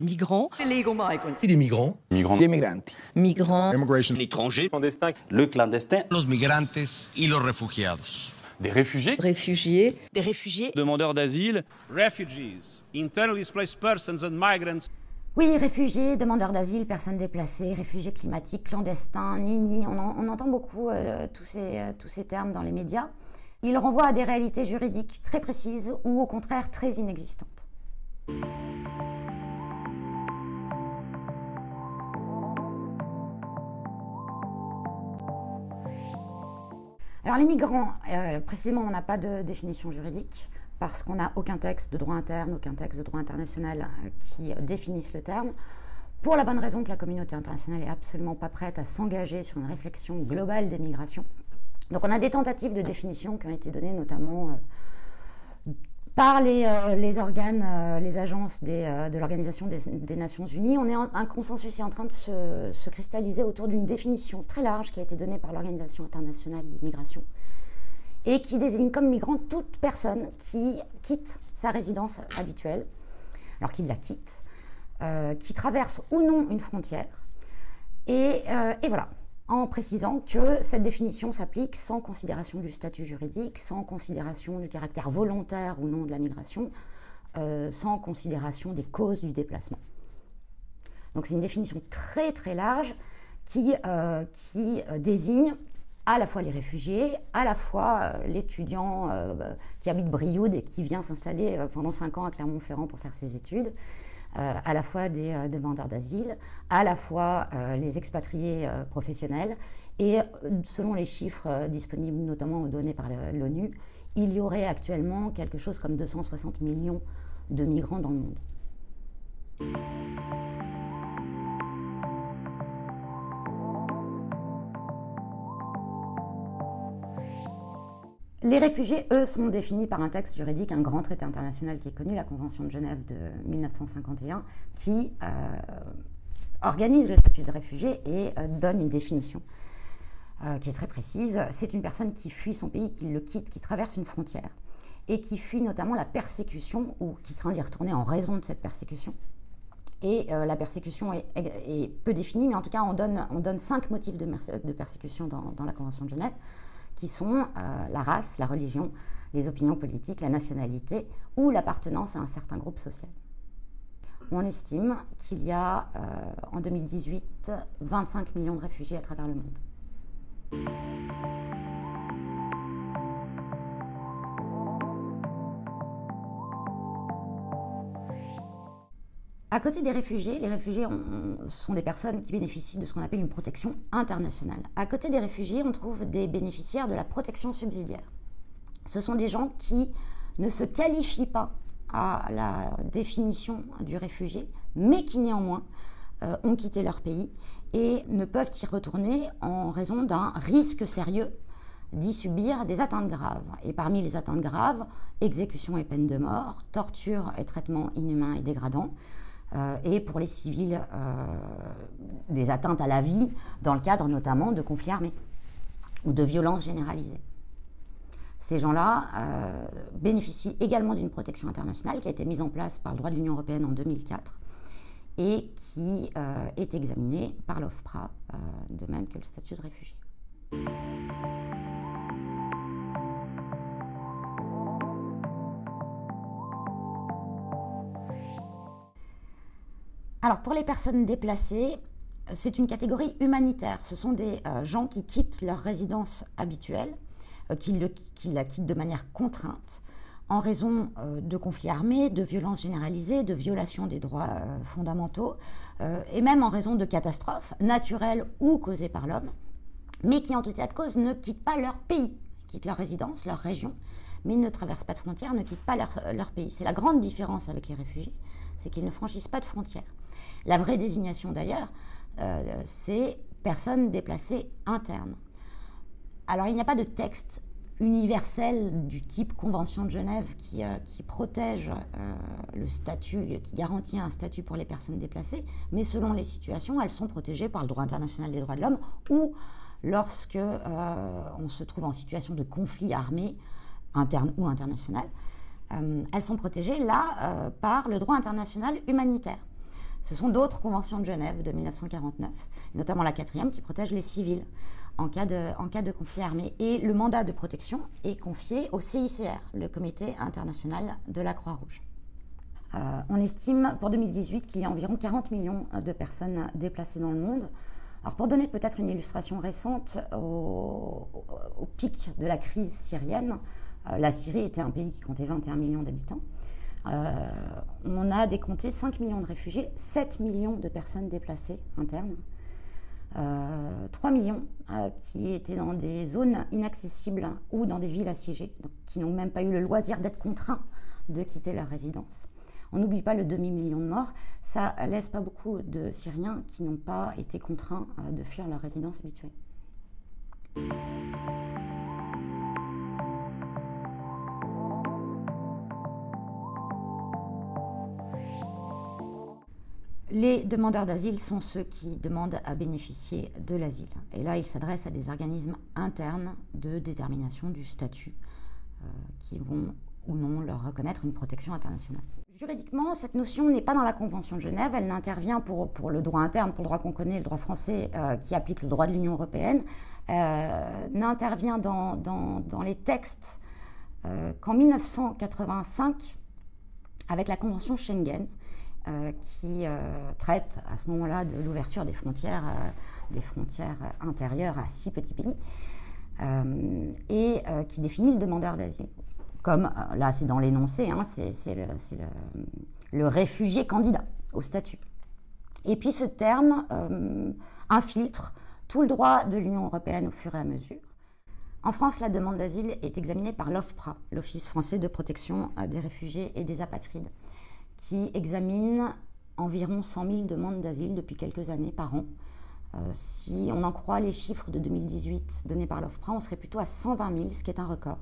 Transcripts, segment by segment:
Migrants. Illegal migrants. Des migrants. Migrants. Gli emigranti. Migrants. Immigration. L'étranger. Clandestin. Le clandestin. Los migrantes y los refugiados. Des réfugiés. Réfugiés. Des réfugiés. Demandeurs d'asile. Refugees, internally displaced persons and migrants. Oui, réfugiés, demandeurs d'asile, personnes déplacées, réfugiés climatiques, clandestins, nini, on entend beaucoup tous ces termes dans les médias. Ils renvoient à des réalités juridiques très précises ou au contraire très inexistantes. Alors les migrants, précisément on n'a pas de définition juridique parce qu'on n'a aucun texte de droit interne, aucun texte de droit international qui définisse le terme, pour la bonne raison que la communauté internationale n'est absolument pas prête à s'engager sur une réflexion globale des migrations. Donc on a des tentatives de définition qui ont été données notamment par les organes, les agences de l'Organisation des Nations Unies. Un consensus est en train de se cristalliser autour d'une définition très large qui a été donnée par l'Organisation internationale des migrations et qui désigne comme migrant toute personne qui quitte sa résidence habituelle, alors qu'il la quitte, qui traverse ou non une frontière, et voilà, en précisant que cette définition s'applique sans considération du statut juridique, sans considération du caractère volontaire ou non de la migration, sans considération des causes du déplacement. Donc c'est une définition très très large qui désigne à la fois les réfugiés, à la fois l'étudiant qui habite Brioude et qui vient s'installer pendant 5 ans à Clermont-Ferrand pour faire ses études, à la fois des demandeurs d'asile, à la fois les expatriés professionnels. Et selon les chiffres disponibles notamment donnés par l'ONU, il y aurait actuellement quelque chose comme 260 millions de migrants dans le monde. Les réfugiés, eux, sont définis par un texte juridique, un grand traité international qui est connu, la Convention de Genève de 1951, qui organise le statut de réfugié et donne une définition qui est très précise. C'est une personne qui fuit son pays, qui le quitte, qui traverse une frontière et qui fuit notamment la persécution ou qui craint d'y retourner en raison de cette persécution. Et la persécution est peu définie, mais en tout cas, on donne 5 motifs de persécution dans la Convention de Genève, qui sont la race, la religion, les opinions politiques, la nationalité ou l'appartenance à un certain groupe social. On estime qu'il y a en 2018 25 millions de réfugiés à travers le monde. À côté des réfugiés, les réfugiés sont des personnes qui bénéficient de ce qu'on appelle une protection internationale. À côté des réfugiés, on trouve des bénéficiaires de la protection subsidiaire. Ce sont des gens qui ne se qualifient pas à la définition du réfugié, mais qui néanmoins ont quitté leur pays et ne peuvent y retourner en raison d'un risque sérieux d'y subir des atteintes graves. Et parmi les atteintes graves, exécution et peine de mort, torture et traitements inhumains et dégradants, et pour les civils, des atteintes à la vie dans le cadre notamment de conflits armés ou de violences généralisées. Ces gens-là bénéficient également d'une protection internationale qui a été mise en place par le droit de l'Union européenne en 2004 et qui est examinée par l'OFPRA, de même que le statut de réfugié. Alors pour les personnes déplacées, c'est une catégorie humanitaire. Ce sont des gens qui quittent leur résidence habituelle, qui la quittent de manière contrainte, en raison de conflits armés, de violences généralisées, de violations des droits fondamentaux, et même en raison de catastrophes naturelles ou causées par l'homme, mais qui en tout état de cause ne quittent pas leur pays, ils quittent leur résidence, leur région, mais ils ne traversent pas de frontières, ne quittent pas leur pays. C'est la grande différence avec les réfugiés, c'est qu'ils ne franchissent pas de frontières. La vraie désignation d'ailleurs, c'est personnes déplacées internes. Alors il n'y a pas de texte universel du type Convention de Genève qui protège le statut, qui garantit un statut pour les personnes déplacées, mais selon les situations, elles sont protégées par le droit international des droits de l'homme ou lorsque on se trouve en situation de conflit armé, interne ou international, elles sont protégées là par le droit international humanitaire. Ce sont d'autres conventions de Genève de 1949, notamment la 4e, qui protège les civils en cas de conflit armé. Et le mandat de protection est confié au CICR, le Comité international de la Croix-Rouge. On estime pour 2018 qu'il y a environ 40 millions de personnes déplacées dans le monde. Alors pour donner peut-être une illustration récente, au pic de la crise syrienne, la Syrie était un pays qui comptait 21 millions d'habitants. On a décompté 5 millions de réfugiés, 7 millions de personnes déplacées internes, 3 millions qui étaient dans des zones inaccessibles ou dans des villes assiégées, donc qui n'ont même pas eu le loisir d'être contraints de quitter leur résidence. On n'oublie pas le demi-million de morts, ça laisse pas beaucoup de Syriens qui n'ont pas été contraints de fuir leur résidence habituelle. Les demandeurs d'asile sont ceux qui demandent à bénéficier de l'asile. Et là, ils s'adressent à des organismes internes de détermination du statut qui vont ou non leur reconnaître une protection internationale. Juridiquement, cette notion n'est pas dans la Convention de Genève, elle n'intervient pour le droit interne, pour le droit qu'on connaît, le droit français qui applique le droit de l'Union européenne, n'intervient dans les textes qu'en 1985 avec la Convention Schengen, qui traite à ce moment-là de l'ouverture des frontières intérieures à 6 petits pays et qui définit le demandeur d'asile. Comme, là c'est dans l'énoncé, hein, c'est le réfugié candidat au statut. Et puis ce terme infiltre tout le droit de l'Union européenne au fur et à mesure. En France, la demande d'asile est examinée par l'OFPRA, l'Office français de protection des réfugiés et des apatrides, qui examine environ 100 000 demandes d'asile depuis quelques années par an. Si on en croit les chiffres de 2018 donnés par l'OFPRA, on serait plutôt à 120 000, ce qui est un record.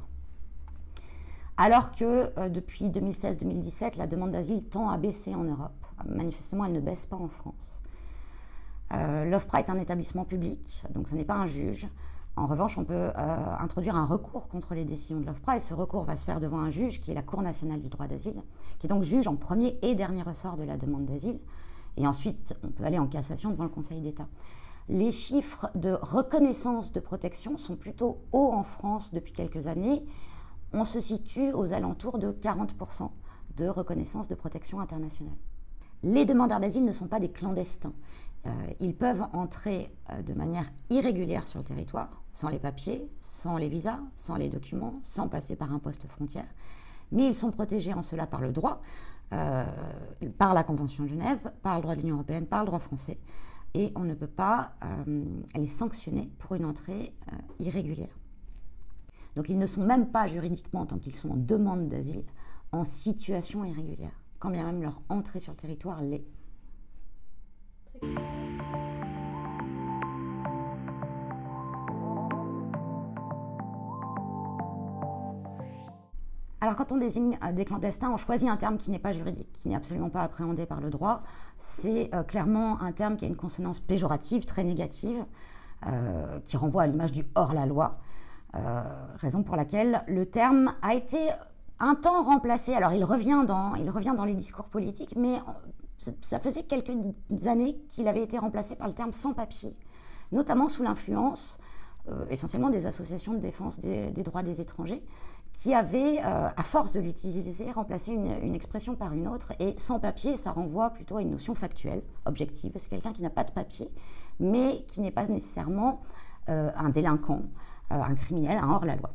Alors que depuis 2016-2017, la demande d'asile tend à baisser en Europe. Manifestement, elle ne baisse pas en France. L'OFPRA est un établissement public, donc ce n'est pas un juge. En revanche, on peut introduire un recours contre les décisions de l'OFPRA et ce recours va se faire devant un juge qui est la Cour nationale du droit d'asile, qui est donc juge en premier et dernier ressort de la demande d'asile. Et ensuite, on peut aller en cassation devant le Conseil d'État. Les chiffres de reconnaissance de protection sont plutôt hauts en France depuis quelques années. On se situe aux alentours de 40% de reconnaissance de protection internationale. Les demandeurs d'asile ne sont pas des clandestins. Ils peuvent entrer de manière irrégulière sur le territoire, sans les papiers, sans les visas, sans les documents, sans passer par un poste frontière. Mais ils sont protégés en cela par le droit, par la Convention de Genève, par le droit de l'Union européenne, par le droit français. Et on ne peut pas les sanctionner pour une entrée irrégulière. Donc ils ne sont même pas juridiquement, tant qu'ils sont en demande d'asile, en situation irrégulière, quand bien même leur entrée sur le territoire l'est. Alors quand on désigne des clandestins, on choisit un terme qui n'est pas juridique, qui n'est absolument pas appréhendé par le droit. C'est clairement un terme qui a une consonance péjorative, très négative, qui renvoie à l'image du hors-la-loi. Raison pour laquelle le terme a été un temps remplacé. Alors il revient dans les discours politiques, mais ça faisait quelques années qu'il avait été remplacé par le terme sans-papiers, notamment sous l'influence essentiellement des associations de défense des droits des étrangers, qui avaient, à force de l'utiliser, remplacé une expression par une autre. Et sans-papiers, ça renvoie plutôt à une notion factuelle, objective. C'est quelqu'un qui n'a pas de papier, mais qui n'est pas nécessairement un délinquant, un criminel, un hors-la-loi.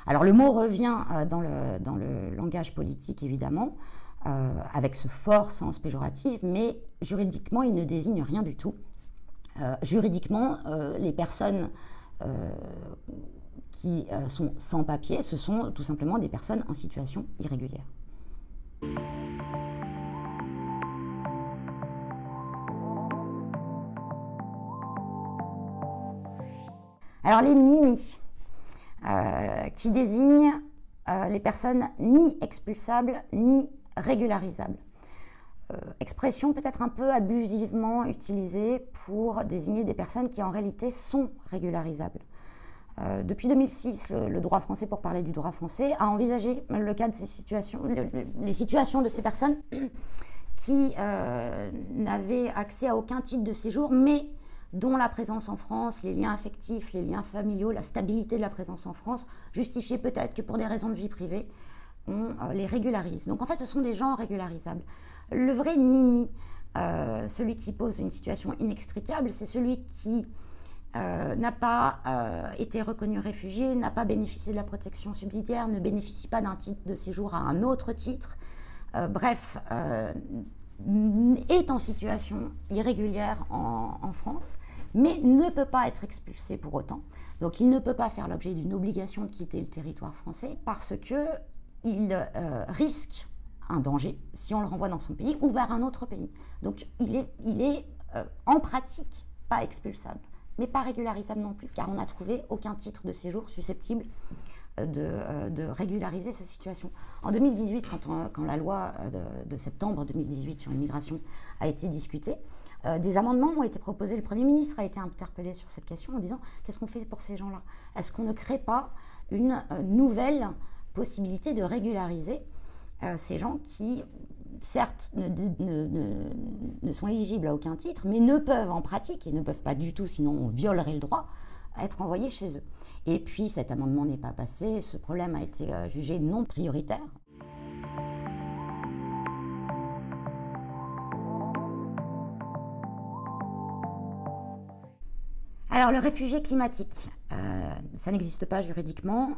Alors le mot revient dans le langage politique, évidemment, avec ce fort sens péjoratif, mais juridiquement, il ne désigne rien du tout. Juridiquement, les personnes qui sont sans papier, ce sont tout simplement des personnes en situation irrégulière. Alors les NINI, qui désignent les personnes ni expulsables ni régularisables. Expression peut-être un peu abusivement utilisée pour désigner des personnes qui en réalité sont régularisables. Depuis 2006, le droit français, pour parler du droit français, a envisagé le cas de ces situations, les situations de ces personnes qui n'avaient accès à aucun titre de séjour, mais dont la présence en France, les liens affectifs, les liens familiaux, la stabilité de la présence en France justifiaient peut-être que pour des raisons de vie privée, on les régularise. Donc en fait, ce sont des gens régularisables. Le vrai nini, celui qui pose une situation inextricable, c'est celui qui n'a pas été reconnu réfugié, n'a pas bénéficié de la protection subsidiaire, ne bénéficie pas d'un titre de séjour à un autre titre, est en situation irrégulière en France, mais ne peut pas être expulsé pour autant. Donc il ne peut pas faire l'objet d'une obligation de quitter le territoire français parce qu'il risque un danger si on le renvoie dans son pays ou vers un autre pays. Donc il est en pratique pas expulsable, mais pas régularisable non plus, car on n'a trouvé aucun titre de séjour susceptible de régulariser sa situation. En 2018, quand la loi de septembre 2018 sur l'immigration a été discutée, des amendements ont été proposés. Le Premier ministre a été interpellé sur cette question en disant « Qu'est-ce qu'on fait pour ces gens-là ? Est-ce qu'on ne crée pas une nouvelle possibilité de régulariser ces gens qui, certes, ne sont éligibles à aucun titre, mais ne peuvent en pratique, et ne peuvent pas du tout, sinon on violerait le droit, être envoyés chez eux. » Et puis cet amendement n'est pas passé, ce problème a été jugé non prioritaire. Alors le réfugié climatique, ça n'existe pas juridiquement,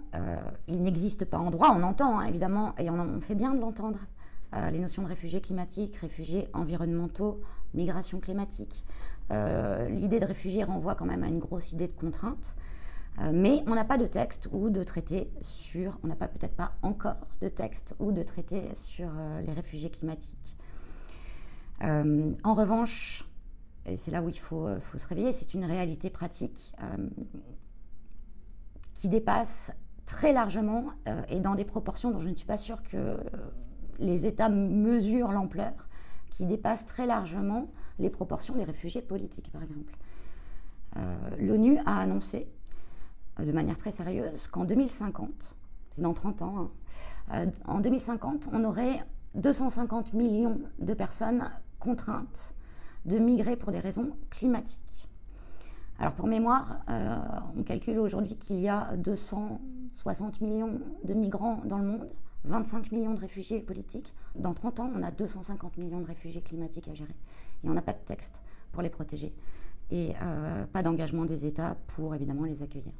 il n'existe pas en droit, on entend évidemment, et on fait bien de l'entendre, les notions de réfugiés climatiques, réfugiés environnementaux, migration climatique. L'idée de réfugié renvoie quand même à une grosse idée de contrainte, mais on n'a pas de texte ou de traité sur, on n'a pas peut-être pas encore de texte ou de traité sur les réfugiés climatiques. En revanche, et c'est là où il faut se réveiller, c'est une réalité pratique qui dépasse très largement et dans des proportions dont je ne suis pas sûre que les États mesurent l'ampleur, qui dépassent très largement les proportions des réfugiés politiques, par exemple. L'ONU a annoncé de manière très sérieuse qu'en 2050, c'est dans 30 ans, en 2050, on aurait 250 millions de personnes contraintes de migrer pour des raisons climatiques. Alors pour mémoire, on calcule aujourd'hui qu'il y a 260 millions de migrants dans le monde, 25 millions de réfugiés politiques. Dans 30 ans, on a 250 millions de réfugiés climatiques à gérer. Et on n'a pas de texte pour les protéger. Et pas d'engagement des États pour, évidemment, les accueillir.